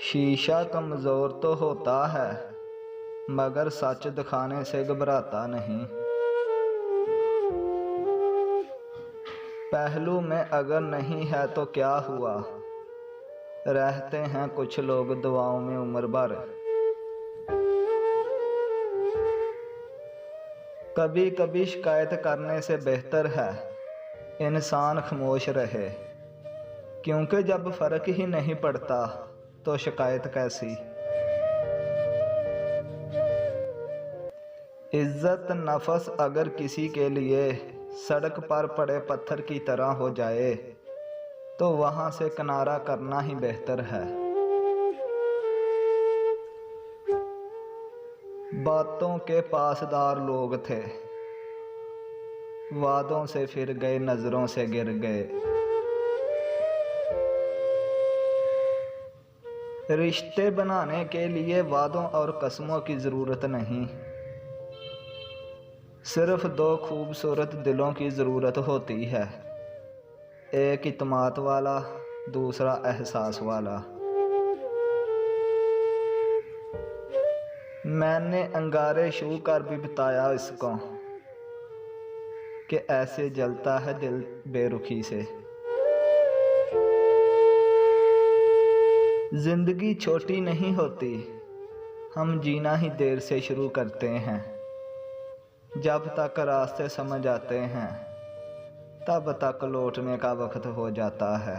शीशा कमज़ोर तो होता है मगर सच दिखाने से घबराता नहीं। पहलू में अगर नहीं है तो क्या हुआ, रहते हैं कुछ लोग दुआओं में उम्र भर। कभी कभी शिकायत करने से बेहतर है इंसान खामोश रहे, क्योंकि जब फ़र्क ही नहीं पड़ता तो शिकायत कैसी। इज्जत नफस अगर किसी के लिए सड़क पर पड़े पत्थर की तरह हो जाए तो वहाँ से किनारा करना ही बेहतर है। बातों के पासदार लोग थे, वादों से फिर गए, नजरों से गिर गए। रिश्ते बनाने के लिए वादों और कसमों की ज़रूरत नहीं, सिर्फ दो खूबसूरत दिलों की ज़रूरत होती है, एक इत्मीनान वाला, दूसरा एहसास वाला। मैंने अंगारे छू कर भी बताया इसको कि ऐसे जलता है दिल बेरुखी से। जिंदगी छोटी नहीं होती, हम जीना ही देर से शुरू करते हैं। जब तक रास्ते समझ आते हैं तब तक लौटने का वक्त हो जाता है।